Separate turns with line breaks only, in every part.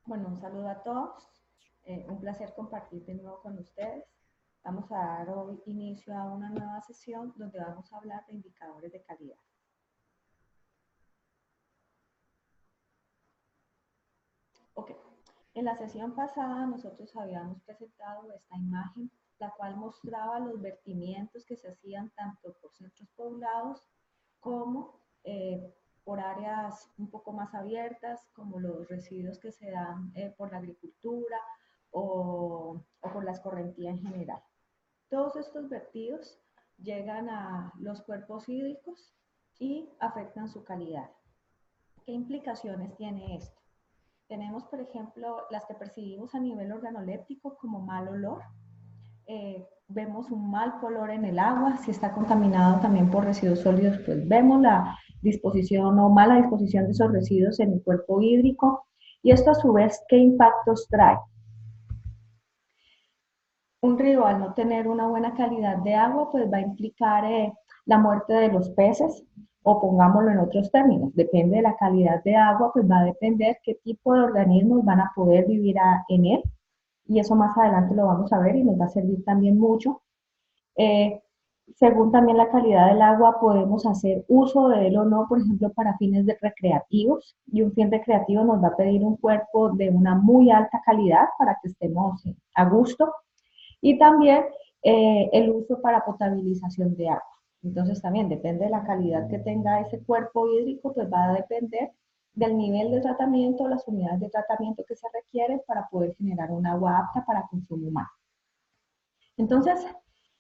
Bueno, un saludo a todos. Un placer compartir de nuevo con ustedes. Vamos a dar hoy inicio a una nueva sesión donde vamos a hablar de indicadores de calidad. Ok, en la sesión pasada nosotros habíamos presentado esta imagen, la cual mostraba los vertimientos que se hacían tanto por centros poblados como por áreas un poco más abiertas, como los residuos que se dan por la agricultura o por la escorrentía en general. Todos estos vertidos llegan a los cuerpos hídricos y afectan su calidad. ¿Qué implicaciones tiene esto? Tenemos, por ejemplo, las que percibimos a nivel organoléptico como mal olor. Vemos un mal color en el agua. Si está contaminado también por residuos sólidos, pues vemos la disposición o mala disposición de esos residuos en el cuerpo hídrico. Y esto a su vez, ¿qué impactos trae? Un río al no tener una buena calidad de agua, pues va a implicar la muerte de los peces, o pongámoslo en otros términos, depende de la calidad de agua, pues va a depender qué tipo de organismos van a poder vivir en él, y eso más adelante lo vamos a ver y nos va a servir también mucho. Eh, Según también la calidad del agua, podemos hacer uso de él o no, por ejemplo, para fines recreativos, y un fin recreativo nos va a pedir un cuerpo de una muy alta calidad para que estemos a gusto, y también el uso para potabilización de agua. Entonces también depende de la calidad que tenga ese cuerpo hídrico, pues va a depender del nivel de tratamiento, las unidades de tratamiento que se requieren para poder generar un agua apta para consumo humano. Entonces,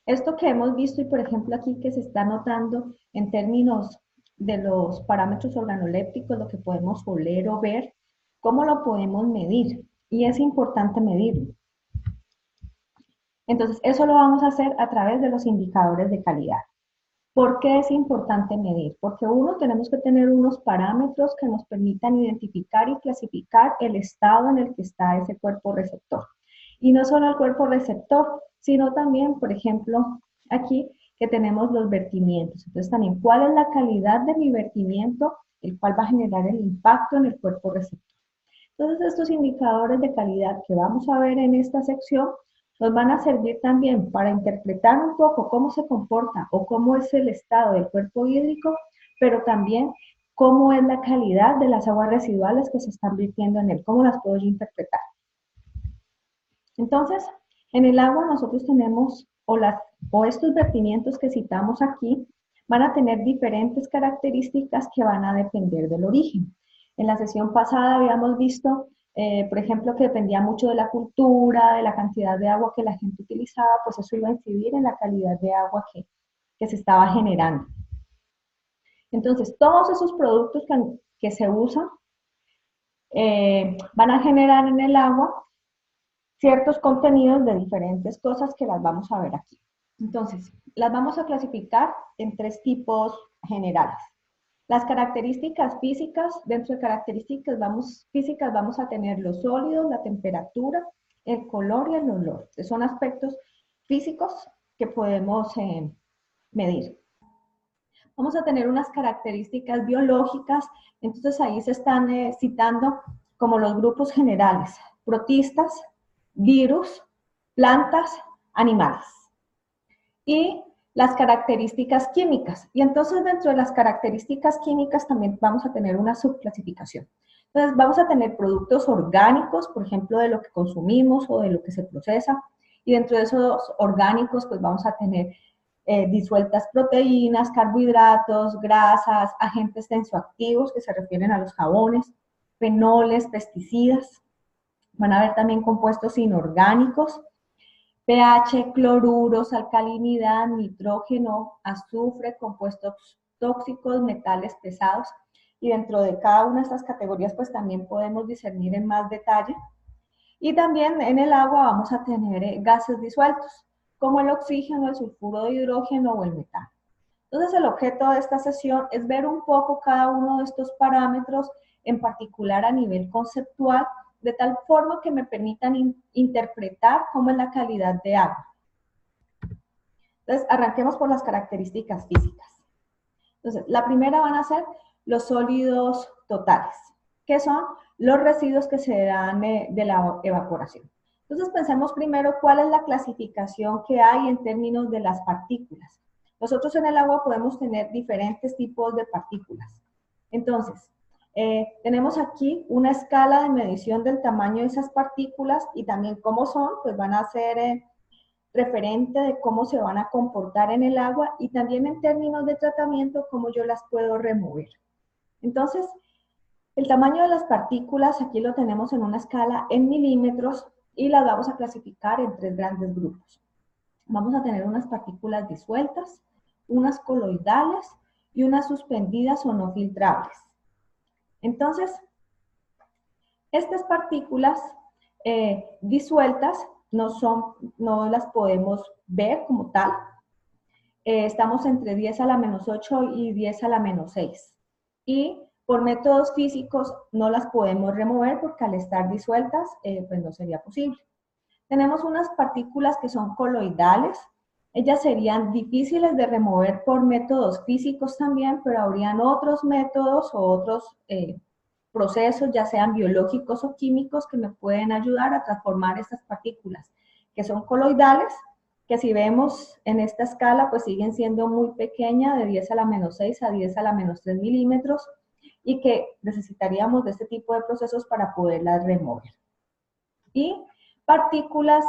esto que hemos visto y por ejemplo aquí que se está notando en términos de los parámetros organolépticos, lo que podemos oler o ver, ¿cómo lo podemos medir? Y es importante medirlo. Entonces, eso lo vamos a hacer a través de los indicadores de calidad. ¿Por qué es importante medir? Porque uno, tenemos que tener unos parámetros que nos permitan identificar y clasificar el estado en el que está ese cuerpo receptor. Y no solo el cuerpo receptor, sino también, por ejemplo, aquí que tenemos los vertimientos. Entonces, también, ¿cuál es la calidad de mi vertimiento, el cual va a generar el impacto en el cuerpo receptor? Entonces, estos indicadores de calidad que vamos a ver en esta sección nos van a servir también para interpretar un poco cómo se comporta o cómo es el estado del cuerpo hídrico, pero también cómo es la calidad de las aguas residuales que se están virtiendo en él, cómo las puedo yo interpretar. Entonces, en el agua nosotros tenemos, o estos vertimientos que citamos aquí, van a tener diferentes características que van a depender del origen. En la sesión pasada habíamos visto, por ejemplo, que dependía mucho de la cultura, de la cantidad de agua que la gente utilizaba, pues eso iba a incidir en la calidad de agua que se estaba generando. Entonces, todos esos productos que se usan van a generar en el agua ciertos contenidos de diferentes cosas que las vamos a ver aquí. Entonces, las vamos a clasificar en tres tipos generales. Las características físicas, dentro de características físicas vamos a tener los sólidos, la temperatura, el color y el olor. Son aspectos físicos que podemos medir. Vamos a tener unas características biológicas, entonces ahí se están citando como los grupos generales: protistas, virus, plantas, animales. Y las características químicas. Y entonces dentro de las características químicas también vamos a tener una subclasificación. Entonces vamos a tener productos orgánicos, por ejemplo, de lo que consumimos o de lo que se procesa. Y dentro de esos orgánicos, pues vamos a tener disueltas proteínas, carbohidratos, grasas, agentes tensioactivos que se refieren a los jabones, fenoles, pesticidas. Van a haber también compuestos inorgánicos, pH, cloruros, alcalinidad, nitrógeno, azufre, compuestos tóxicos, metales pesados. Y dentro de cada una de estas categorías, pues también podemos discernir en más detalle. Y también en el agua vamos a tener gases disueltos, como el oxígeno, el sulfuro de hidrógeno o el metano. Entonces, el objeto de esta sesión es ver un poco cada uno de estos parámetros, en particular a nivel conceptual, de tal forma que me permitan interpretar cómo es la calidad de agua. Entonces, arranquemos por las características físicas. Entonces, la primera van a ser los sólidos totales. ¿Qué son? los residuos que se dan de la evaporación. Entonces pensemos primero cuál es la clasificación que hay en términos de las partículas. Nosotros en el agua podemos tener diferentes tipos de partículas. Entonces, tenemos aquí una escala de medición del tamaño de esas partículas y también cómo son, pues van a ser referente de cómo se van a comportar en el agua y también en términos de tratamiento, cómo yo las puedo remover. Entonces, el tamaño de las partículas aquí lo tenemos en una escala en milímetros y las vamos a clasificar en tres grandes grupos. Vamos a tener unas partículas disueltas, unas coloidales y unas suspendidas o no filtrables. Entonces, estas partículas disueltas no las podemos ver como tal. Estamos entre 10 a la menos 8 y 10 a la menos 6. Y por métodos físicos no las podemos remover porque al estar disueltas, pues no sería posible. Tenemos unas partículas que son coloidales. Ellas serían difíciles de remover por métodos físicos también, pero habrían otros métodos o otros procesos, ya sean biológicos o químicos, que me pueden ayudar a transformar estas partículas, que son coloidales, que si vemos en esta escala, pues siguen siendo muy pequeñas, de 10 a la menos 6 a 10 a la menos 3 milímetros, y que necesitaríamos de este tipo de procesos para poderlas remover. Y partículas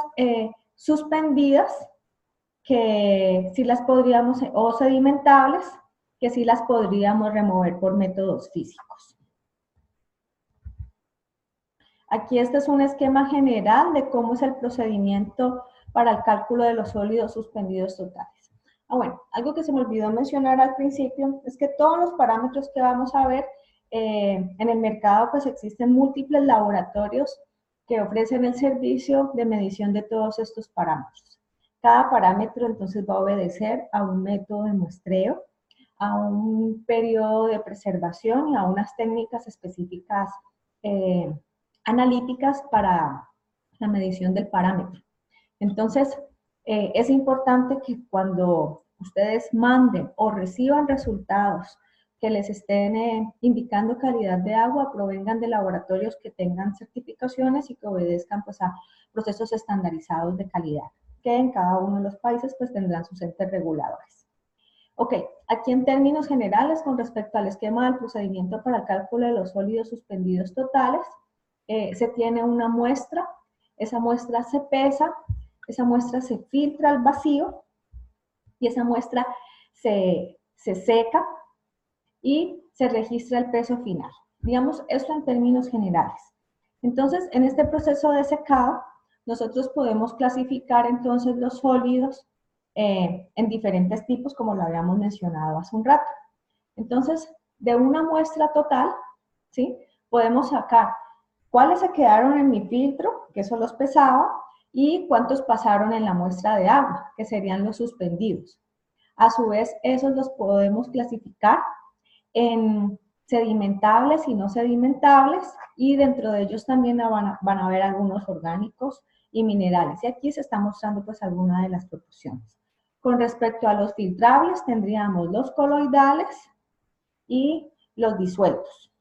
suspendidas, que sí las podríamos, o sedimentables, que sí las podríamos remover por métodos físicos. Aquí este es un esquema general de cómo es el procedimiento para el cálculo de los sólidos suspendidos totales. Bueno, algo que se me olvidó mencionar al principio es que todos los parámetros que vamos a ver en el mercado, pues existen múltiples laboratorios que ofrecen el servicio de medición de todos estos parámetros. Cada parámetro entonces va a obedecer a un método de muestreo, a un periodo de preservación y a unas técnicas específicas analíticas para la medición del parámetro. Entonces, es importante que cuando ustedes manden o reciban resultados que les estén indicando calidad de agua, provengan de laboratorios que tengan certificaciones y que obedezcan pues a procesos estandarizados de calidad, que en cada uno de los países pues tendrán sus entes reguladores. Ok, aquí en términos generales con respecto al esquema del procedimiento para el cálculo de los sólidos suspendidos totales, se tiene una muestra, esa muestra se pesa, esa muestra se filtra al vacío y esa muestra se seca y se registra el peso final. Digamos, esto en términos generales. Entonces, en este proceso de secado, nosotros podemos clasificar entonces los sólidos en diferentes tipos, como lo habíamos mencionado hace un rato. Entonces, de una muestra total, ¿sí? Podemos sacar cuáles se quedaron en mi filtro, que eso los pesaba, y cuántos pasaron en la muestra de agua, que serían los suspendidos. A su vez, esos los podemos clasificar en sedimentables y no sedimentables, y dentro de ellos también van a haber algunos orgánicos y minerales. Y aquí se está mostrando pues alguna de las proporciones. Con respecto a los filtrables, tendríamos los coloidales y los disueltos.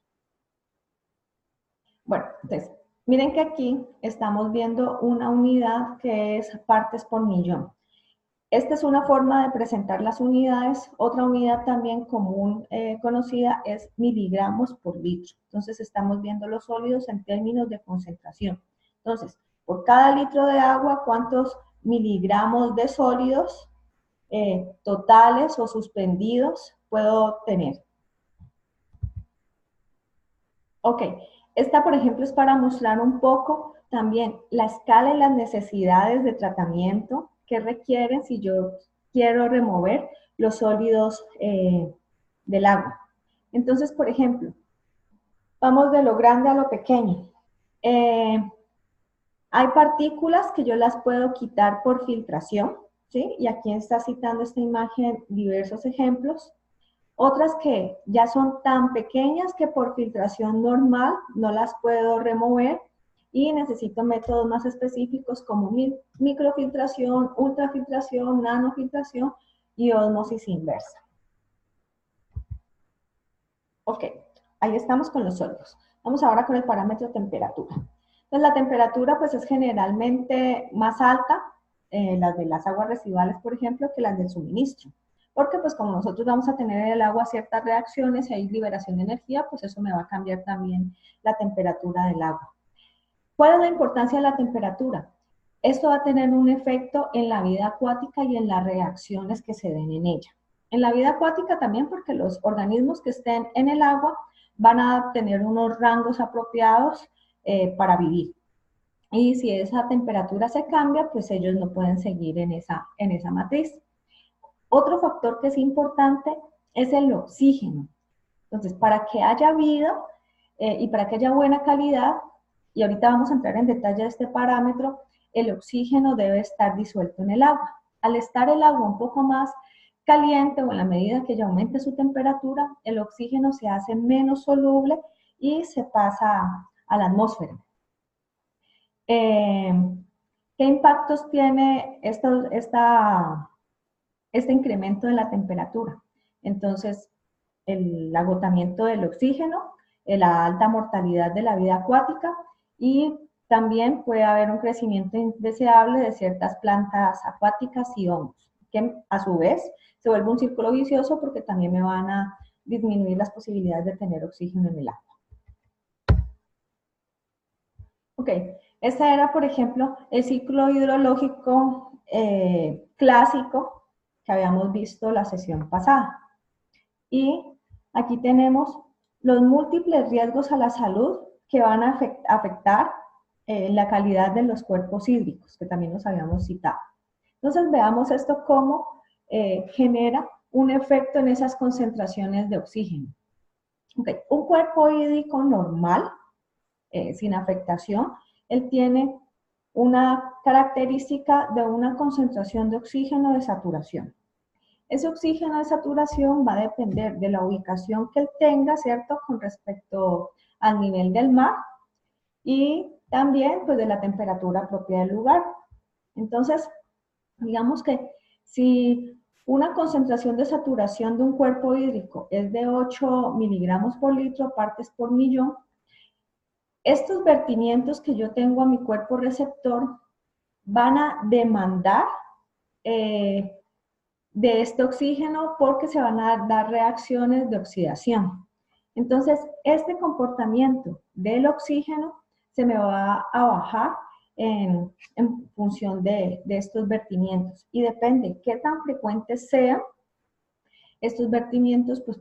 Bueno, entonces, miren que aquí estamos viendo una unidad que es partes por millón. Esta es una forma de presentar las unidades. Otra unidad también común conocida es miligramos por litro. Entonces, estamos viendo los sólidos en términos de concentración. Entonces, por cada litro de agua, ¿cuántos miligramos de sólidos totales o suspendidos puedo tener? Ok, esta por ejemplo es para mostrar un poco también la escala y las necesidades de tratamiento que requieren si yo quiero remover los sólidos del agua. Entonces, por ejemplo, vamos de lo grande a lo pequeño. Hay partículas que yo las puedo quitar por filtración, ¿sí? Y aquí está citando esta imagen diversos ejemplos. Otras que ya son tan pequeñas que por filtración normal no las puedo remover y necesito métodos más específicos como microfiltración, ultrafiltración, nanofiltración y ósmosis inversa. Ok, ahí estamos con los sólidos. Vamos ahora con el parámetro temperatura. Entonces, la temperatura pues es generalmente más alta, las de las aguas residuales, por ejemplo, que las del suministro. Porque pues como nosotros vamos a tener en el agua ciertas reacciones y hay liberación de energía, pues eso me va a cambiar también la temperatura del agua. ¿Cuál es la importancia de la temperatura? Esto va a tener un efecto en la vida acuática y en las reacciones que se den en ella. En la vida acuática también porque los organismos que estén en el agua van a tener unos rangos apropiados para vivir. Y si esa temperatura se cambia, pues ellos no pueden seguir en esa matriz. Otro factor que es importante es el oxígeno. Entonces, para que haya vida y para que haya buena calidad, y ahorita vamos a entrar en detalle de este parámetro, el oxígeno debe estar disuelto en el agua. Al estar el agua un poco más caliente o en la medida que ya aumente su temperatura, el oxígeno se hace menos soluble y se pasa a la atmósfera. ¿Qué impactos tiene este incremento de la temperatura? Entonces, el agotamiento del oxígeno, la alta mortalidad de la vida acuática y también puede haber un crecimiento indeseable de ciertas plantas acuáticas y hongos, que a su vez se vuelve un círculo vicioso porque también me van a disminuir las posibilidades de tener oxígeno en el agua. Ok, este era, por ejemplo, el ciclo hidrológico clásico que habíamos visto la sesión pasada. Y aquí tenemos los múltiples riesgos a la salud que van a afectar la calidad de los cuerpos hídricos, que también los habíamos citado. Entonces veamos esto cómo genera un efecto en esas concentraciones de oxígeno. Okay. Un cuerpo hídrico normal, sin afectación, él tiene una característica de una concentración de oxígeno de saturación. Ese oxígeno de saturación va a depender de la ubicación que él tenga, ¿cierto? Con respecto al nivel del mar y también pues de la temperatura propia del lugar. Entonces, digamos que si una concentración de saturación de un cuerpo hídrico es de 8 miligramos por litro, partes por millón, estos vertimientos que yo tengo a mi cuerpo receptor van a demandar de este oxígeno porque se van a dar reacciones de oxidación. Entonces, este comportamiento del oxígeno se me va a bajar en función de estos vertimientos y depende qué tan frecuentes sean estos vertimientos, pues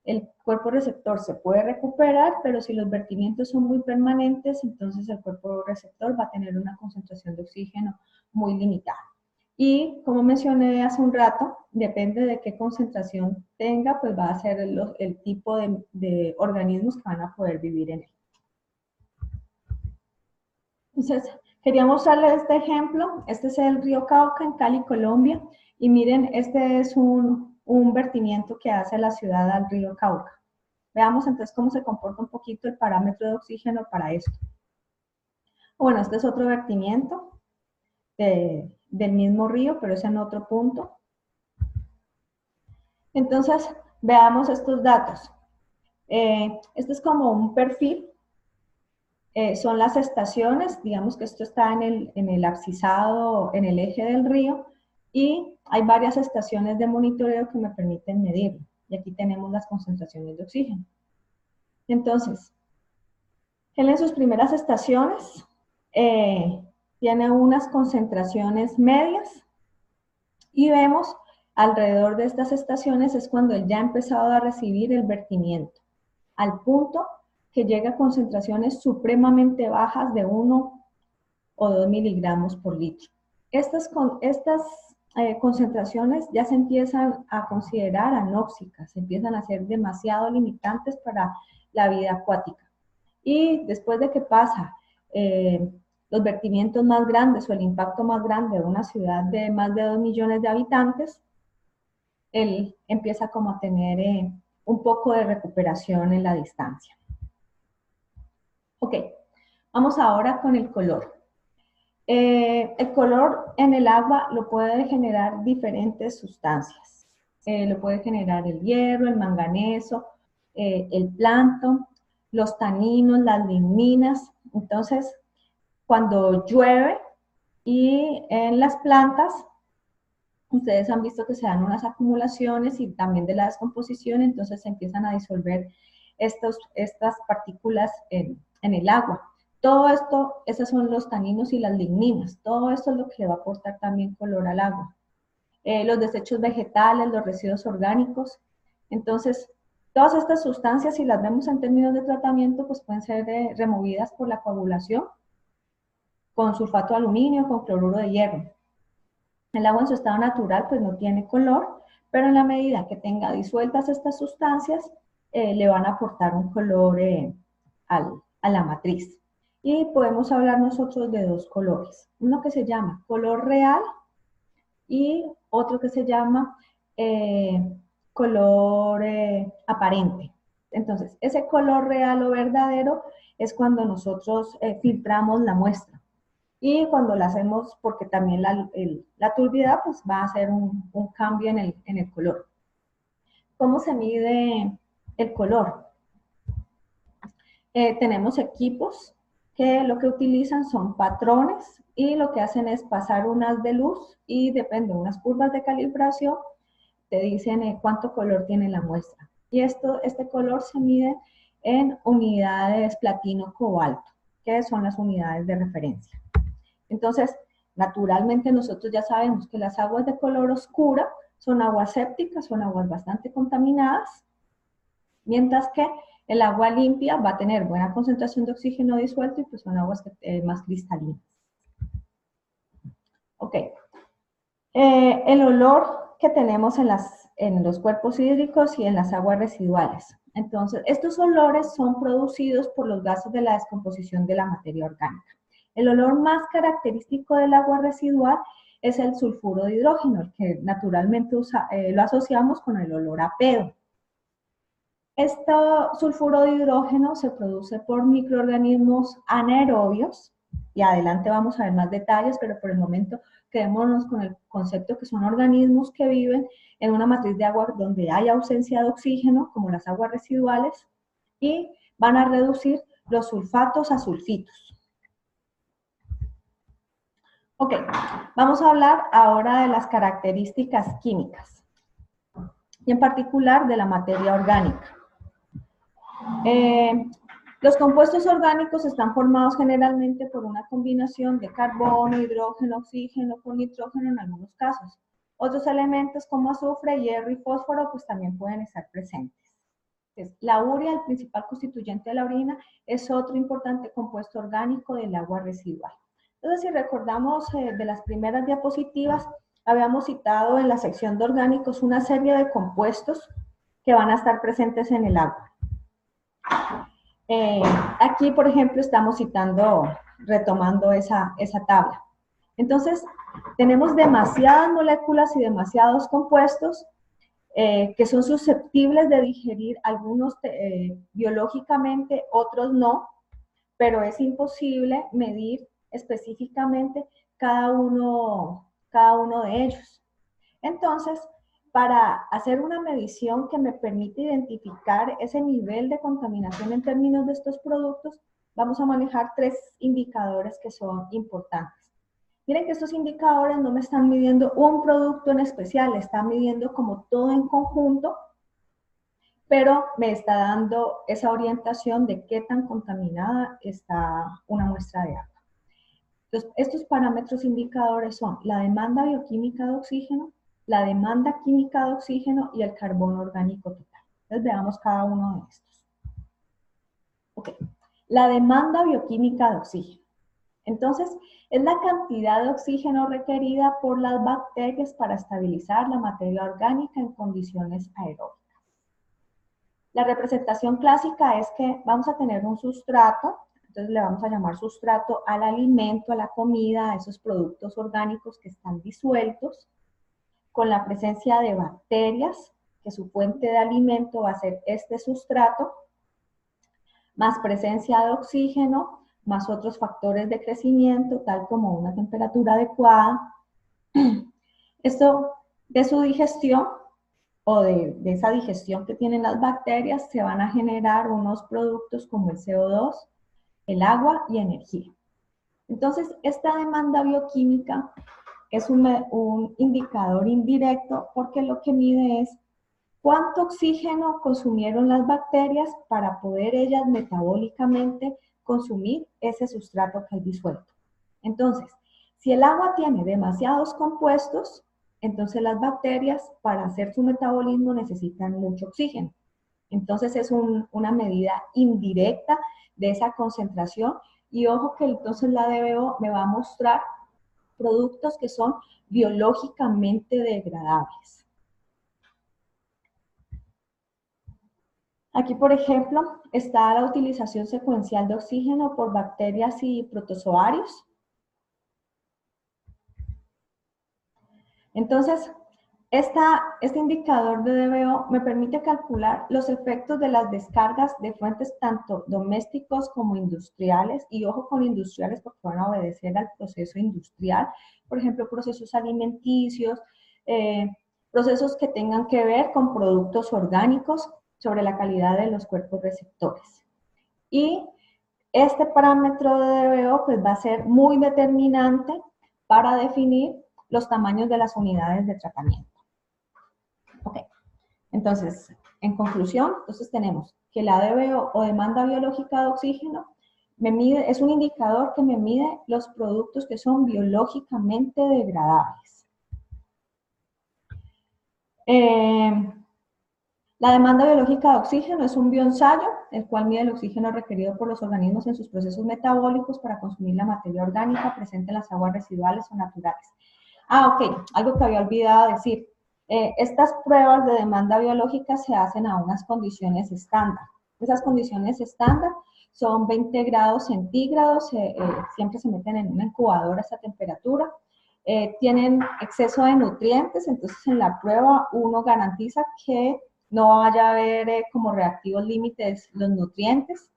el cuerpo receptor se puede recuperar, pero si los vertimientos son muy permanentes, entonces el cuerpo receptor va a tener una concentración de oxígeno muy limitada. Y como mencioné hace un rato, depende de qué concentración tenga, pues va a ser el tipo de organismos que van a poder vivir en él. Entonces, quería mostrarles este ejemplo. Este es el río Cauca en Cali, Colombia. Y miren, este es un vertimiento que hace la ciudad al río Cauca. Veamos entonces cómo se comporta un poquito el parámetro de oxígeno para esto. Bueno, este es otro vertimiento del mismo río, pero es en otro punto. Entonces, veamos estos datos. Este es como un perfil. Son las estaciones, digamos que esto está en el abscisado, en el eje del río, y hay varias estaciones de monitoreo que me permiten medirlo. Y aquí tenemos las concentraciones de oxígeno. Entonces, él en sus primeras estaciones tiene unas concentraciones medias y vemos alrededor de estas estaciones es cuando él ya ha empezado a recibir el vertimiento, al punto que llega a concentraciones supremamente bajas de 1 o 2 miligramos por litro. Estas concentraciones ya se empiezan a considerar anóxicas, se empiezan a ser demasiado limitantes para la vida acuática. Y después de que pasa los vertimientos más grandes o el impacto más grande de una ciudad de más de 2 millones de habitantes, él empieza como a tener un poco de recuperación en la distancia. Ok, vamos ahora con el color. El color en el agua lo puede generar diferentes sustancias. Lo puede generar el hierro, el manganeso, el plancton. los taninos, las ligninas. Entonces, cuando llueve y en las plantas, ustedes han visto que se dan unas acumulaciones y también de la descomposición, entonces se empiezan a disolver estas partículas en el agua. Todo esto, esos son los taninos y las ligninas, todo esto es lo que le va a aportar también color al agua. Los desechos vegetales, los residuos orgánicos. Entonces, todas estas sustancias, si las vemos en términos de tratamiento, pues pueden ser removidas por la coagulación con sulfato de aluminio, con cloruro de hierro. El agua en su estado natural pues no tiene color, pero en la medida que tenga disueltas estas sustancias, le van a aportar un color a la matriz. Y podemos hablar nosotros de dos colores. Uno que se llama color real y otro que se llama color aparente. Entonces, ese color real o verdadero es cuando nosotros filtramos la muestra. Y cuando la hacemos, porque también la turbiedad pues va a hacer un cambio en el color. ¿Cómo se mide el color? Tenemos equipos que lo que utilizan son patrones y lo que hacen es pasar un haz de luz y depende de unas curvas de calibración, te dicen cuánto color tiene la muestra. Y este color se mide en unidades platino-cobalto, que son las unidades de referencia. Entonces, naturalmente nosotros ya sabemos que las aguas de color oscura son aguas sépticas, son aguas bastante contaminadas, mientras que el agua limpia va a tener buena concentración de oxígeno disuelto y pues son aguas más cristalinas. Ok. El olor que tenemos en los cuerpos hídricos y en las aguas residuales. Entonces, estos olores son producidos por los gases de la descomposición de la materia orgánica. El olor más característico del agua residual es el sulfuro de hidrógeno, el que naturalmente lo asociamos con el olor a pedo. Este sulfuro de hidrógeno se produce por microorganismos anaerobios, y adelante vamos a ver más detalles, pero por el momento quedémonos con el concepto que son organismos que viven en una matriz de agua donde hay ausencia de oxígeno, como las aguas residuales, y van a reducir los sulfatos a sulfitos. Ok, vamos a hablar ahora de las características químicas, y en particular de la materia orgánica. Los compuestos orgánicos están formados generalmente por una combinación de carbono, hidrógeno, oxígeno con nitrógeno en algunos casos. Otros elementos como azufre, hierro y fósforo pues también pueden estar presentes. Entonces, la urea, el principal constituyente de la orina, es otro importante compuesto orgánico del agua residual. Entonces, si recordamos de las primeras diapositivas, habíamos citado en la sección de orgánicos una serie de compuestos que van a estar presentes en el agua. Aquí, por ejemplo, estamos retomando esa tabla. Entonces, tenemos demasiadas moléculas y demasiados compuestos que son susceptibles de digerir, algunos biológicamente, otros no, pero es imposible medir específicamente cada uno de ellos. Entonces, para hacer una medición que me permite identificar ese nivel de contaminación en términos de estos productos, vamos a manejar tres indicadores que son importantes. Miren que estos indicadores no me están midiendo un producto en especial, están midiendo como todo en conjunto, pero me está dando esa orientación de qué tan contaminada está una muestra de agua. Entonces, estos parámetros indicadores son la demanda bioquímica de oxígeno, la demanda química de oxígeno y el carbono orgánico total. Entonces veamos cada uno de estos. Ok, la demanda bioquímica de oxígeno. Entonces, es la cantidad de oxígeno requerida por las bacterias para estabilizar la materia orgánica en condiciones aeróbicas. La representación clásica es que vamos a tener un sustrato, entonces le vamos a llamar sustrato al alimento, a la comida, a esos productos orgánicos que están disueltos, con la presencia de bacterias, que su fuente de alimento va a ser este sustrato, más presencia de oxígeno, más otros factores de crecimiento, tal como una temperatura adecuada. Esto de su digestión o de esa digestión que tienen las bacterias, se van a generar unos productos como el CO2, el agua y energía. Entonces, esta demanda bioquímica es un indicador indirecto porque lo que mide es cuánto oxígeno consumieron las bacterias para poder ellas metabólicamente consumir ese sustrato que hay disuelto. Entonces, si el agua tiene demasiados compuestos, entonces las bacterias para hacer su metabolismo necesitan mucho oxígeno. Entonces es una medida indirecta de esa concentración y ojo que entonces la DBO me va a mostrar productos que son biológicamente degradables. Aquí, por ejemplo, está la utilización secuencial de oxígeno por bacterias y protozoarios. Entonces, este indicador de DBO me permite calcular los efectos de las descargas de fuentes tanto domésticos como industriales, y ojo con industriales porque van a obedecer al proceso industrial, por ejemplo, procesos alimenticios, procesos que tengan que ver con productos orgánicos sobre la calidad de los cuerpos receptores. Y este parámetro de DBO pues, va a ser muy determinante para definir los tamaños de las unidades de tratamiento. Ok, entonces, en conclusión, entonces tenemos que la DBO o demanda biológica de oxígeno es un indicador que me mide los productos que son biológicamente degradables. La demanda biológica de oxígeno es un bioensayo, el cual mide el oxígeno requerido por los organismos en sus procesos metabólicos para consumir la materia orgánica presente en las aguas residuales o naturales. Ah, ok, algo que había olvidado decir. Estas pruebas de demanda biológica se hacen a unas condiciones estándar. Esas condiciones estándar son 20 grados centígrados, siempre se meten en una incubadora a esa temperatura. Tienen exceso de nutrientes, entonces en la prueba uno garantiza que no vaya a haber como reactivos límites los nutrientes,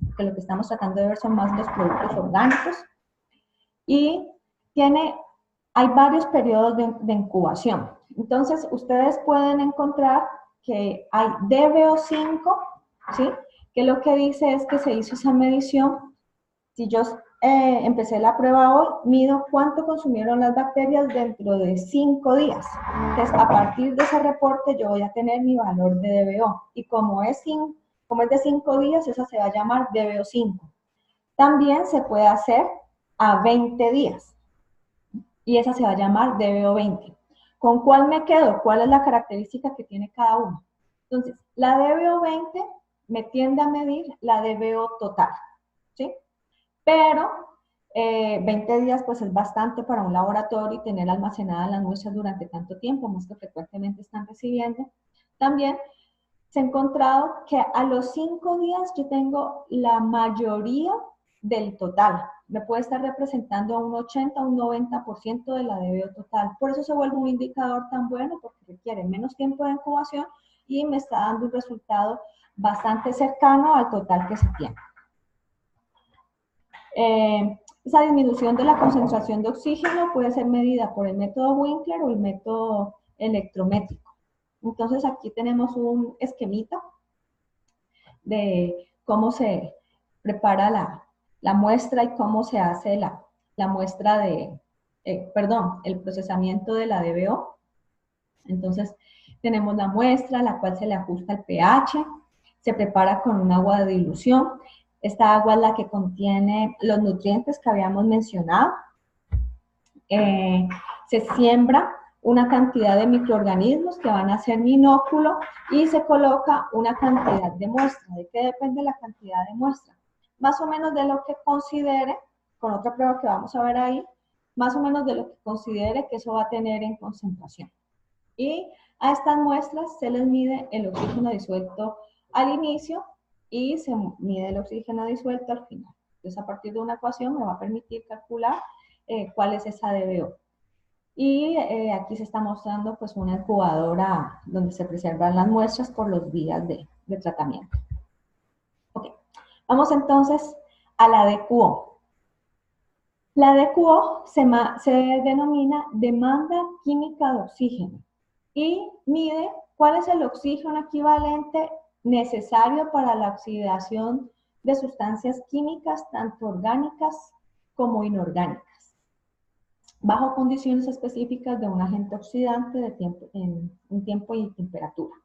porque lo que estamos tratando de ver son más los productos orgánicos. Y hay varios periodos de incubación. Entonces, ustedes pueden encontrar que hay DBO5, ¿sí? Que lo que dice es que se hizo esa medición. Si yo empecé la prueba hoy, mido cuánto consumieron las bacterias dentro de 5 días. Entonces, a partir de ese reporte, yo voy a tener mi valor de DBO. Y como es de 5 días, esa se va a llamar DBO5. También se puede hacer a 20 días. Y esa se va a llamar DBO20. ¿Con cuál me quedo? ¿Cuál es la característica que tiene cada uno? Entonces, la DBO20 me tiende a medir la DBO total, ¿sí? Pero 20 días pues es bastante para un laboratorio y tener almacenadas las muestras durante tanto tiempo, más que frecuentemente están recibiendo. También se ha encontrado que a los 5 días yo tengo la mayoría del total. Me puede estar representando a un 80 o un 90% de la DBO total. Por eso se vuelve un indicador tan bueno, porque requiere menos tiempo de incubación y me está dando un resultado bastante cercano al total que se tiene. Esa disminución de la concentración de oxígeno puede ser medida por el método Winkler o el método electrométrico. Entonces aquí tenemos un esquemita de cómo se prepara la muestra y cómo se hace la muestra el procesamiento de la DBO. Entonces tenemos la muestra, a la cual se le ajusta el pH, se prepara con un agua de dilución. Esta agua es la que contiene los nutrientes que habíamos mencionado. Se siembra una cantidad de microorganismos que van a ser mi inóculo y se coloca una cantidad de muestra. ¿De qué depende la cantidad de muestra? Más o menos de lo que considere, con otra prueba que vamos a ver ahí, más o menos de lo que considere que eso va a tener en concentración. Y a estas muestras se les mide el oxígeno disuelto al inicio y se mide el oxígeno disuelto al final. Entonces, a partir de una ecuación me va a permitir calcular cuál es esa DBO. Y aquí se está mostrando pues una incubadora donde se preservan las muestras por los días de tratamiento. Ok, vamos entonces a la DQO. La DQO se denomina demanda química de oxígeno. y mide cuál es el oxígeno equivalente necesario para la oxidación de sustancias químicas, tanto orgánicas como inorgánicas, bajo condiciones específicas de un agente oxidante en tiempo y temperatura.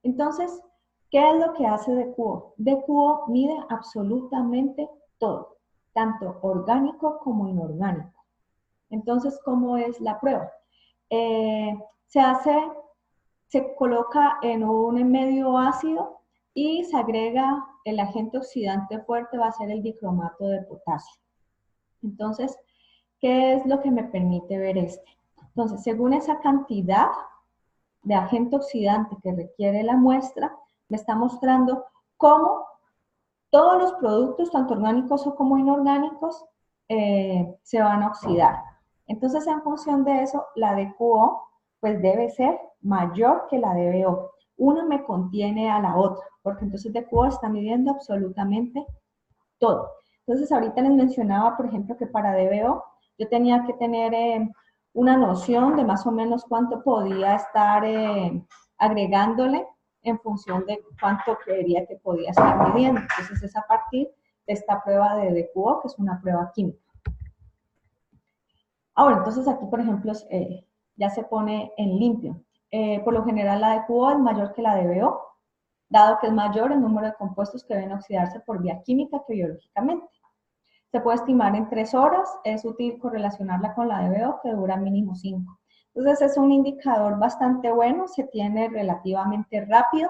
Entonces, ¿qué es lo que hace DQO? DQO mide absolutamente todo, tanto orgánico como inorgánico. Entonces, ¿cómo es la prueba? Se coloca en un medio ácido y se agrega el agente oxidante fuerte, va a ser el dicromato de potasio. Entonces, ¿qué es lo que me permite ver este? Entonces, según esa cantidad de agente oxidante que requiere la muestra, me está mostrando cómo todos los productos, tanto orgánicos como inorgánicos, se van a oxidar. Entonces, en función de eso, la DQO pues debe ser mayor que la DBO. Una me contiene a la otra, porque entonces DQO está midiendo absolutamente todo. Entonces, ahorita les mencionaba, por ejemplo, que para DBO yo tenía que tener una noción de más o menos cuánto podía estar agregándole en función de cuánto creería que podía estar midiendo. Entonces, es a partir de esta prueba de DQO, que es una prueba química. Ahora, entonces aquí, por ejemplo, ya se pone en limpio. Por lo general, la DQO es mayor que la DBO, dado que es mayor el número de compuestos que deben oxidarse por vía química que biológicamente. Se puede estimar en 3 horas, es útil correlacionarla con la DBO, que dura mínimo 5. Entonces es un indicador bastante bueno, se tiene relativamente rápido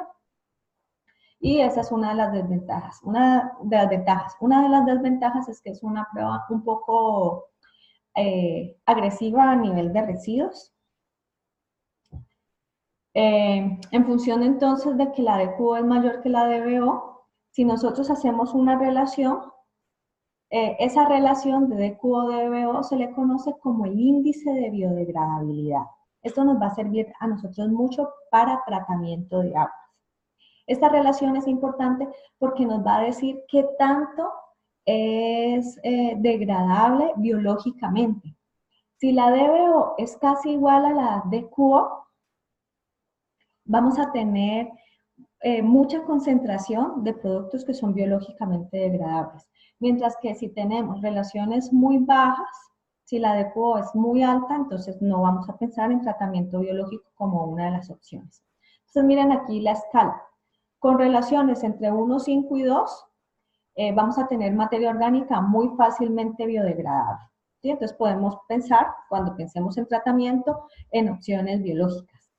y esa es una de las desventajas. Una de las desventajas es que es una prueba un poco agresiva a nivel de residuos. En función entonces de que la DQO es mayor que la DBO, si nosotros hacemos una relación, esa relación de DQO-DBO se le conoce como el índice de biodegradabilidad. Esto nos va a servir a nosotros mucho para tratamiento de aguas. Esta relación es importante porque nos va a decir qué tanto es degradable biológicamente. Si la DBO es casi igual a la DQO, vamos a tener mucha concentración de productos que son biológicamente degradables. Mientras que si tenemos relaciones muy bajas, si la DQO es muy alta, entonces no vamos a pensar en tratamiento biológico como una de las opciones. Entonces miren aquí la escala. Con relaciones entre 1, 5 y 2, vamos a tener materia orgánica muy fácilmente biodegradable. ¿Sí? Entonces podemos pensar, cuando pensemos en tratamiento, en opciones biológicas.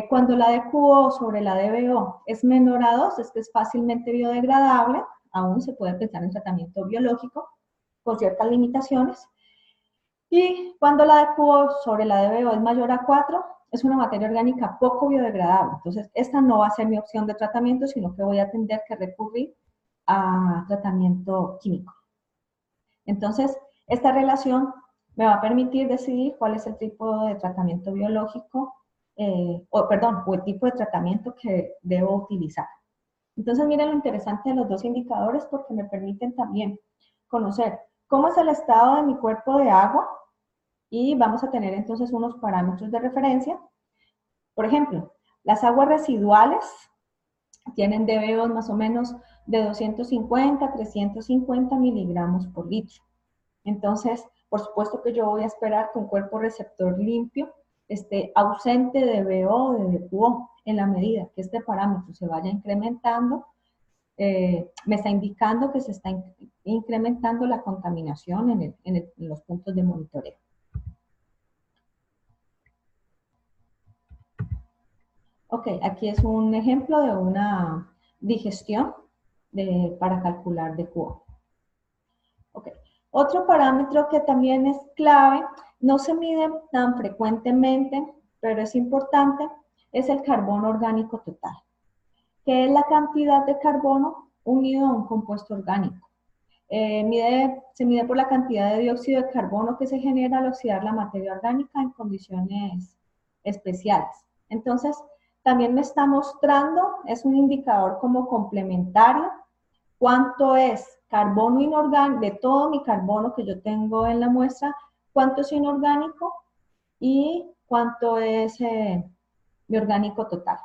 Cuando la DQO sobre la DBO es menor a 2, es que es fácilmente biodegradable, aún se puede pensar en tratamiento biológico con ciertas limitaciones. Y cuando la DQO sobre la DBO es mayor a 4, es una materia orgánica poco biodegradable. Entonces, esta no va a ser mi opción de tratamiento, sino que voy a tener que recurrir a tratamiento químico. Entonces, esta relación me va a permitir decidir cuál es el tipo de tratamiento biológico o el tipo de tratamiento que debo utilizar. Entonces, miren lo interesante de los dos indicadores porque me permiten también conocer cómo es el estado de mi cuerpo de agua y vamos a tener entonces unos parámetros de referencia. Por ejemplo, las aguas residuales tienen DBOs más o menos de 250 a 350 miligramos por litro. Entonces, por supuesto que yo voy a esperar que un cuerpo receptor limpio esté ausente de BO o de DQO. En la medida que este parámetro se vaya incrementando, me está indicando que se está incrementando la contaminación en los puntos de monitoreo. Ok, aquí es un ejemplo de una digestión para calcular DQO. Ok. Otro parámetro que también es clave, no se mide tan frecuentemente, pero es importante, es el carbono orgánico total, que es la cantidad de carbono unido a un compuesto orgánico. Se mide por la cantidad de dióxido de carbono que se genera al oxidar la materia orgánica en condiciones especiales. Entonces, también me está mostrando, es un indicador como complementario, cuánto es carbono inorgánico, de todo mi carbono que yo tengo en la muestra, cuánto es inorgánico y cuánto es mi orgánico total.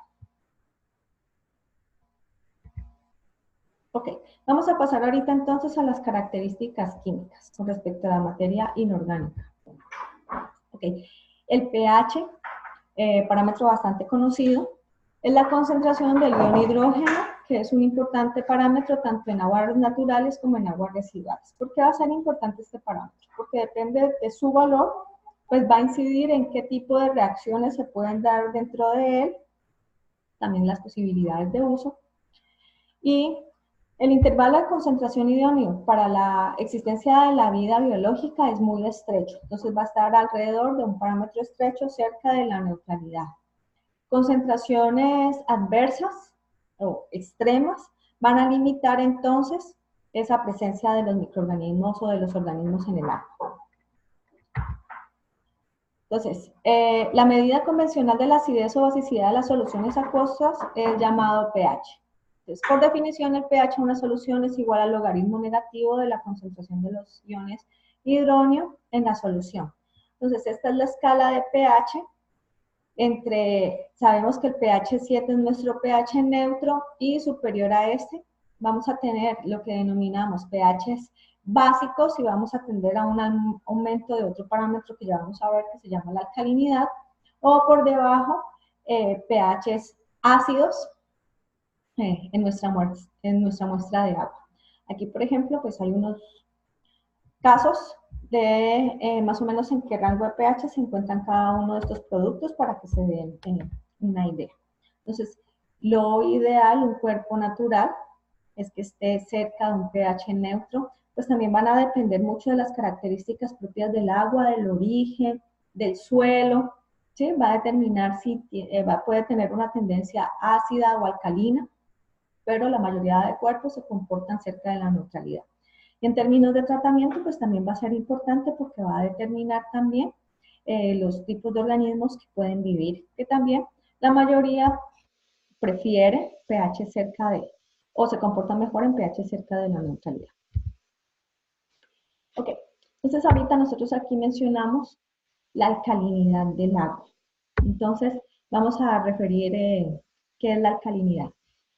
Ok, vamos a pasar ahorita entonces a las características químicas con respecto a la materia inorgánica. Ok, el pH, parámetro bastante conocido, es la concentración del ion hidrógeno, que es un importante parámetro tanto en aguas naturales como en aguas residuales. ¿Por qué va a ser importante este parámetro? Porque depende de su valor, pues va a incidir en qué tipo de reacciones se pueden dar dentro de él, también las posibilidades de uso. Y el intervalo de concentración idóneo para la existencia de la vida biológica es muy estrecho, entonces va a estar alrededor de un parámetro estrecho cerca de la neutralidad. Concentraciones adversas o extremas van a limitar entonces esa presencia de los microorganismos o de los organismos en el agua. Entonces, la medida convencional de la acidez o basicidad de las soluciones acuosas es llamado pH. Entonces, por definición, el pH de una solución es igual al logaritmo negativo de la concentración de los iones hidrógeno en la solución. Entonces, esta es la escala de pH. Sabemos que el pH 7 es nuestro pH neutro y superior a este vamos a tener lo que denominamos pHs básicos y vamos a tender a un aumento de otro parámetro que ya vamos a ver que se llama la alcalinidad, o por debajo pHs ácidos en nuestra muestra de agua. Aquí, por ejemplo, pues hay unos casos de más o menos en qué rango de pH se encuentran cada uno de estos productos para que se den una idea. Entonces, lo ideal, un cuerpo natural, es que esté cerca de un pH neutro, pues también van a depender mucho de las características propias del agua, del origen, del suelo, ¿sí? Va a determinar si puede tener una tendencia ácida o alcalina, pero la mayoría de cuerpos se comportan cerca de la neutralidad. Y en términos de tratamiento, pues también va a ser importante porque va a determinar también los tipos de organismos que pueden vivir, que también la mayoría prefiere pH cerca de, o se comporta mejor en pH cerca de la neutralidad. Ok, entonces ahorita nosotros aquí mencionamos la alcalinidad del agua. Entonces, vamos a referir qué es la alcalinidad.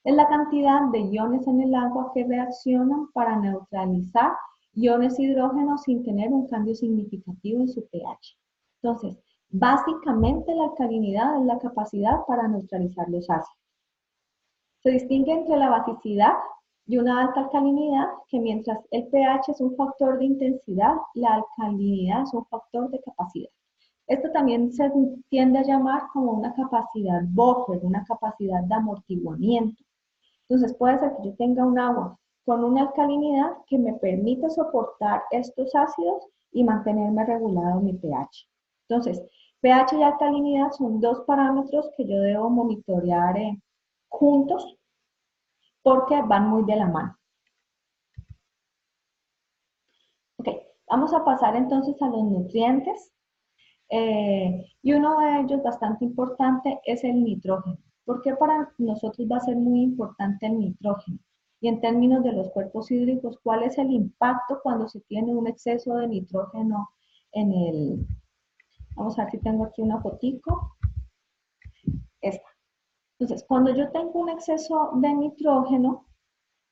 Es la cantidad de iones en el agua que reaccionan para neutralizar iones hidrógenos sin tener un cambio significativo en su pH. Entonces, básicamente la alcalinidad es la capacidad para neutralizar los ácidos. Se distingue entre la basicidad y una alta alcalinidad, que mientras el pH es un factor de intensidad, la alcalinidad es un factor de capacidad. Esto también se tiende a llamar como una capacidad buffer, una capacidad de amortiguamiento. Entonces puede ser que yo tenga un agua con una alcalinidad que me permita soportar estos ácidos y mantenerme regulado mi pH. Entonces, pH y alcalinidad son dos parámetros que yo debo monitorear juntos porque van muy de la mano. Ok, vamos a pasar entonces a los nutrientes. Y uno de ellos bastante importante es el nitrógeno. ¿Por qué para nosotros va a ser muy importante el nitrógeno? Y en términos de los cuerpos hídricos, ¿cuál es el impacto cuando se tiene un exceso de nitrógeno en el... Vamos a ver si tengo aquí una fotico. Esta. Entonces, cuando yo tengo un exceso de nitrógeno,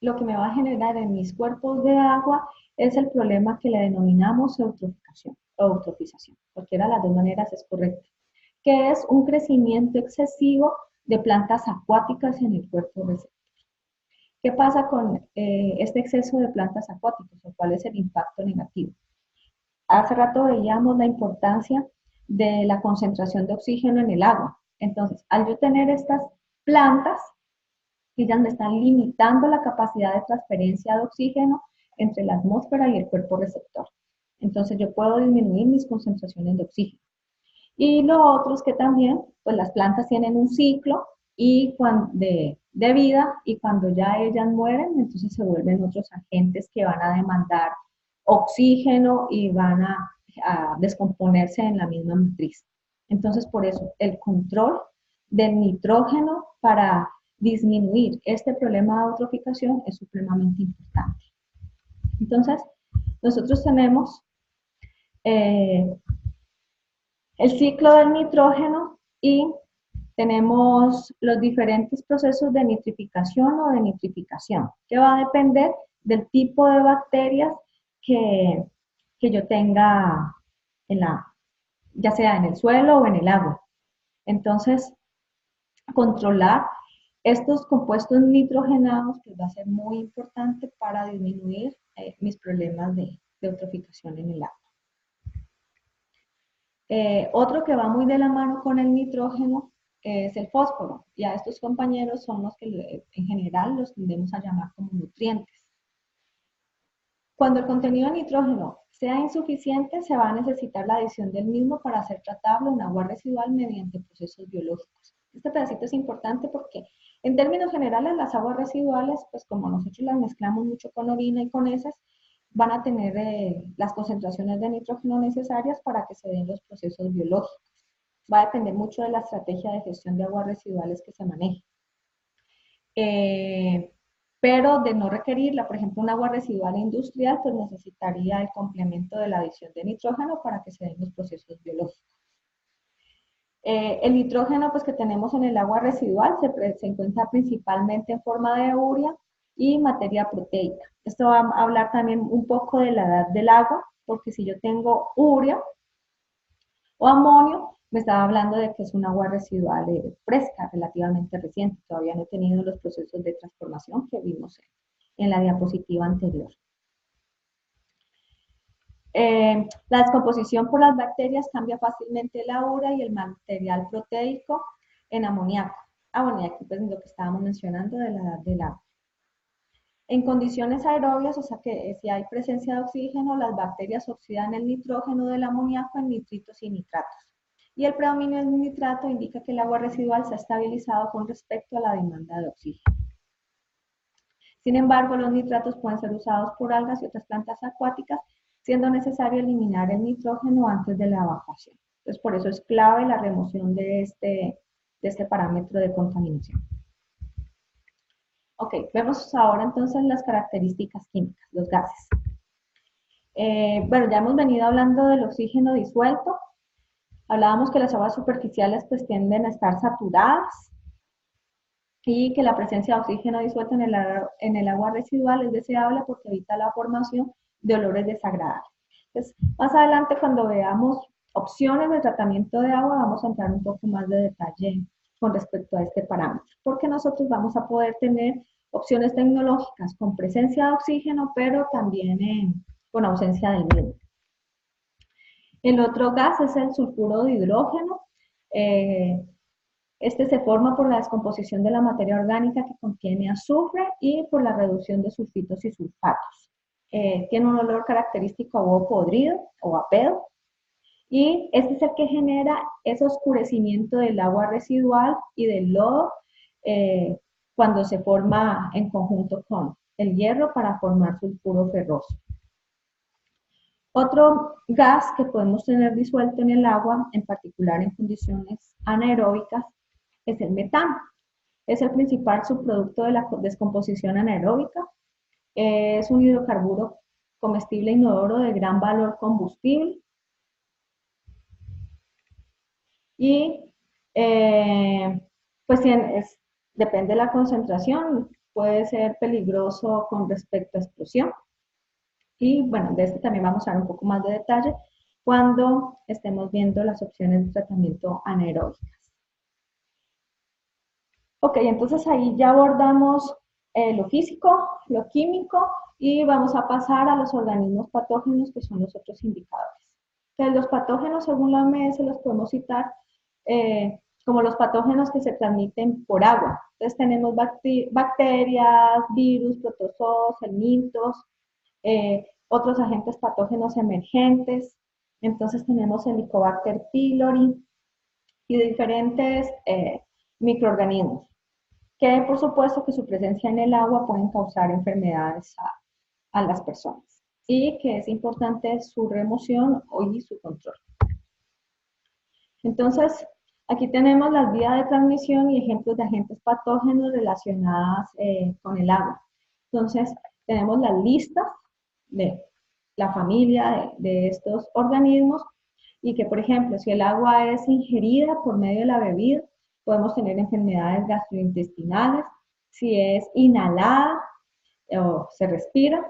lo que me va a generar en mis cuerpos de agua es el problema que le denominamos eutrofización o eutrofización. Cualquiera de las dos maneras es correcta, que es un crecimiento excesivo de plantas acuáticas en el cuerpo receptor. ¿Qué pasa con este exceso de plantas acuáticas o cuál es el impacto negativo? Hace rato veíamos la importancia de la concentración de oxígeno en el agua. Entonces, al yo tener estas plantas, ellas me están limitando la capacidad de transferencia de oxígeno entre la atmósfera y el cuerpo receptor. Entonces yo puedo disminuir mis concentraciones de oxígeno. Y lo otro es que también, pues las plantas tienen un ciclo de vida y cuando ya ellas mueren, entonces se vuelven otros agentes que van a demandar oxígeno y van a descomponerse en la misma matriz. Entonces, por eso, el control del nitrógeno para disminuir este problema de eutrofización es supremamente importante. Entonces, nosotros tenemos el ciclo del nitrógeno y tenemos los diferentes procesos de nitrificación o de nitrificación, que va a depender del tipo de bacterias que, que yo tenga en ya sea en el suelo o en el agua. Entonces, controlar estos compuestos nitrogenados pues va a ser muy importante para disminuir mis problemas de eutroficación en el agua. Otro que va muy de la mano con el nitrógeno es el fósforo, y a estos compañeros son los que en general los tendemos a llamar como nutrientes. Cuando el contenido de nitrógeno sea insuficiente, se va a necesitar la adición del mismo para hacer tratable un agua residual mediante procesos biológicos. Este pedacito es importante porque en términos generales las aguas residuales, pues como nosotros las mezclamos mucho con orina y con heces, van a tener las concentraciones de nitrógeno necesarias para que se den los procesos biológicos. Va a depender mucho de la estrategia de gestión de aguas residuales que se maneje. Pero de no requerirla, por ejemplo, un agua residual industrial, pues necesitaría el complemento de la adición de nitrógeno para que se den los procesos biológicos. El nitrógeno pues, que tenemos en el agua residual se encuentra principalmente en forma de urea y materia proteica. Esto va a hablar también un poco de la edad del agua, porque si yo tengo urea o amonio, me estaba hablando de que es un agua residual fresca, relativamente reciente. Todavía no he tenido los procesos de transformación que vimos en la diapositiva anterior. La descomposición por las bacterias cambia fácilmente la urea y el material proteico en amoníaco. Bueno, y aquí pues lo que estábamos mencionando de la edad del agua. En condiciones aerobias, o sea que si hay presencia de oxígeno, las bacterias oxidan el nitrógeno del amoníaco en nitritos y nitratos. Y el predominio del nitrato indica que el agua residual se ha estabilizado con respecto a la demanda de oxígeno. Sin embargo, los nitratos pueden ser usados por algas y otras plantas acuáticas, siendo necesario eliminar el nitrógeno antes de la evacuación. Entonces, por eso es clave la remoción de este parámetro de contaminación. Ok, vemos ahora entonces las características químicas, los gases. Bueno, ya hemos venido hablando del oxígeno disuelto. Hablábamos que las aguas superficiales pues tienden a estar saturadas y que la presencia de oxígeno disuelto en el agua residual es deseable porque evita la formación de olores desagradables. Entonces, más adelante cuando veamos opciones de tratamiento de agua vamos a entrar un poco más de detalle con respecto a este parámetro, porque nosotros vamos a poder tener opciones tecnológicas con presencia de oxígeno, pero también con ausencia del mismo. El otro gas es el sulfuro de hidrógeno. Este se forma por la descomposición de la materia orgánica que contiene azufre y por la reducción de sulfitos y sulfatos. Tiene un olor característico a huevo podrido o a pedo. Y este es el que genera ese oscurecimiento del agua residual y del lodo cuando se forma en conjunto con el hierro para formar sulfuro ferroso. Otro gas que podemos tener disuelto en el agua, en particular en condiciones anaeróbicas, es el metano. Es el principal subproducto de la descomposición anaeróbica. Es un hidrocarburo comestible inodoro de gran valor combustible. Y pues depende de la concentración, puede ser peligroso con respecto a explosión. Y bueno, de este también vamos a dar un poco más de detalle cuando estemos viendo las opciones de tratamiento anaeróbicas. Ok, entonces ahí ya abordamos lo físico, lo químico y vamos a pasar a los organismos patógenos que son los otros indicadores. Entonces, los patógenos, según la OMS, los podemos citar como los patógenos que se transmiten por agua. Entonces tenemos bacterias, virus, protozoos, helmintos, otros agentes patógenos emergentes. Entonces tenemos Helicobacter pylori y diferentes microorganismos que por supuesto que su presencia en el agua pueden causar enfermedades a las personas y que es importante su remoción y su control. Entonces, aquí tenemos las vías de transmisión y ejemplos de agentes patógenos relacionadas con el agua. Entonces, tenemos las listas de la familia de estos organismos y que, por ejemplo, si el agua es ingerida por medio de la bebida, podemos tener enfermedades gastrointestinales. Si es inhalada o se respira,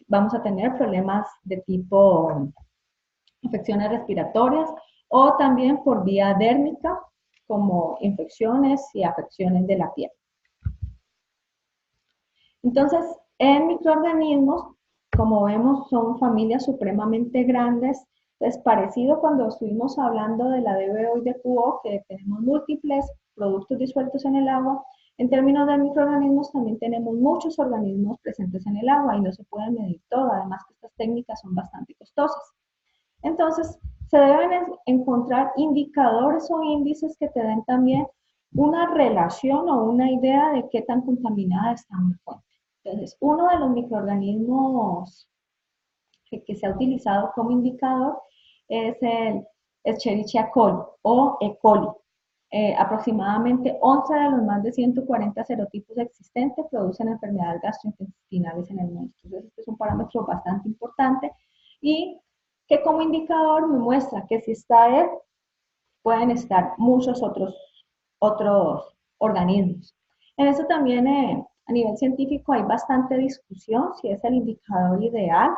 vamos a tener problemas de tipo infecciones respiratorias o también por vía dérmica, como infecciones y afecciones de la piel. Entonces, en microorganismos, como vemos, son familias supremamente grandes. Es parecido cuando estuvimos hablando de la DBO y de QO, que tenemos múltiples productos disueltos en el agua. En términos de microorganismos, también tenemos muchos organismos presentes en el agua y no se pueden medir todo, además que estas técnicas son bastante costosas. Entonces, se deben encontrar indicadores o índices que te den también una relación o una idea de qué tan contaminada está una fuente. Entonces, uno de los microorganismos que se ha utilizado como indicador es el Escherichia coli o E. coli. Aproximadamente 11 de los más de 140 serotipos existentes producen enfermedades gastrointestinales en el mundo. Entonces, este es un parámetro bastante importante y que como indicador me muestra que si está él, pueden estar muchos otros organismos. En eso también a nivel científico hay bastante discusión si es el indicador ideal,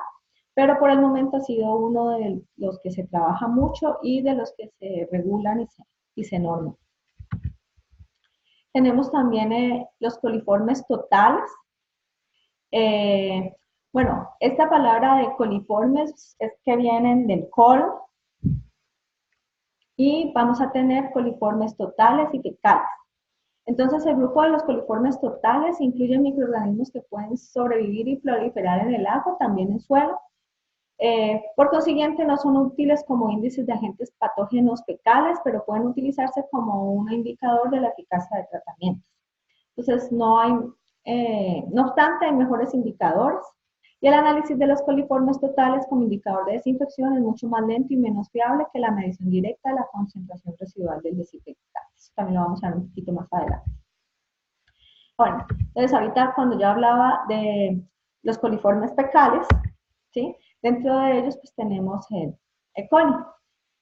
pero por el momento ha sido uno de los que se trabaja mucho y de los que se regulan y se norman. Tenemos también los coliformes totales. Bueno, esta palabra de coliformes es que vienen del col, y vamos a tener coliformes totales y fecales. Entonces, el grupo de los coliformes totales incluye microorganismos que pueden sobrevivir y proliferar en el agua, también en suelo. Por consiguiente, no son útiles como índices de agentes patógenos fecales, pero pueden utilizarse como un indicador de la eficacia de tratamientos. Entonces, no obstante, hay mejores indicadores. Y el análisis de los coliformes totales como indicador de desinfección es mucho más lento y menos fiable que la medición directa de la concentración residual del desinfectante. Eso también lo vamos a ver un poquito más adelante. Bueno, entonces ahorita cuando yo hablaba de los coliformes fecales, ¿sí? Dentro de ellos pues tenemos el E. coli.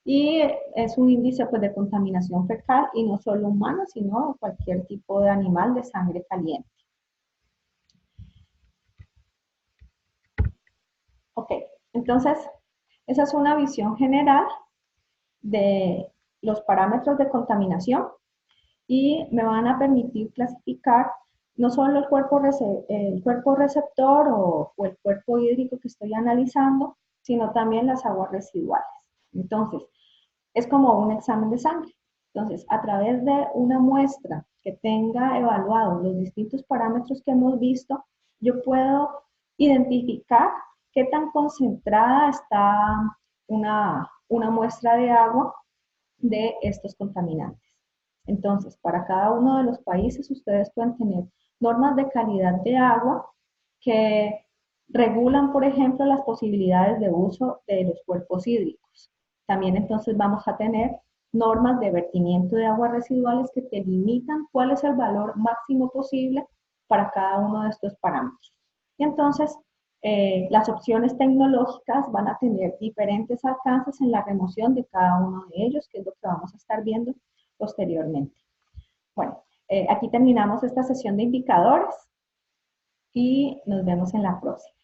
Y es un índice pues, de contaminación fecal y no solo humana, sino cualquier tipo de animal de sangre caliente. Ok, entonces, esa es una visión general de los parámetros de contaminación y me van a permitir clasificar no solo el cuerpo receptor o el cuerpo hídrico que estoy analizando, sino también las aguas residuales. Entonces, es como un examen de sangre. Entonces, a través de una muestra que tenga evaluados los distintos parámetros que hemos visto, yo puedo identificar qué tan concentrada está una muestra de agua de estos contaminantes. Entonces, para cada uno de los países, ustedes pueden tener normas de calidad de agua que regulan, por ejemplo, las posibilidades de uso de los cuerpos hídricos. También entonces vamos a tener normas de vertimiento de aguas residuales que te limitan cuál es el valor máximo posible para cada uno de estos parámetros. Y entonces, las opciones tecnológicas van a tener diferentes alcances en la remoción de cada uno de ellos, que es lo que vamos a estar viendo posteriormente. Bueno, aquí terminamos esta sesión de indicadores y nos vemos en la próxima.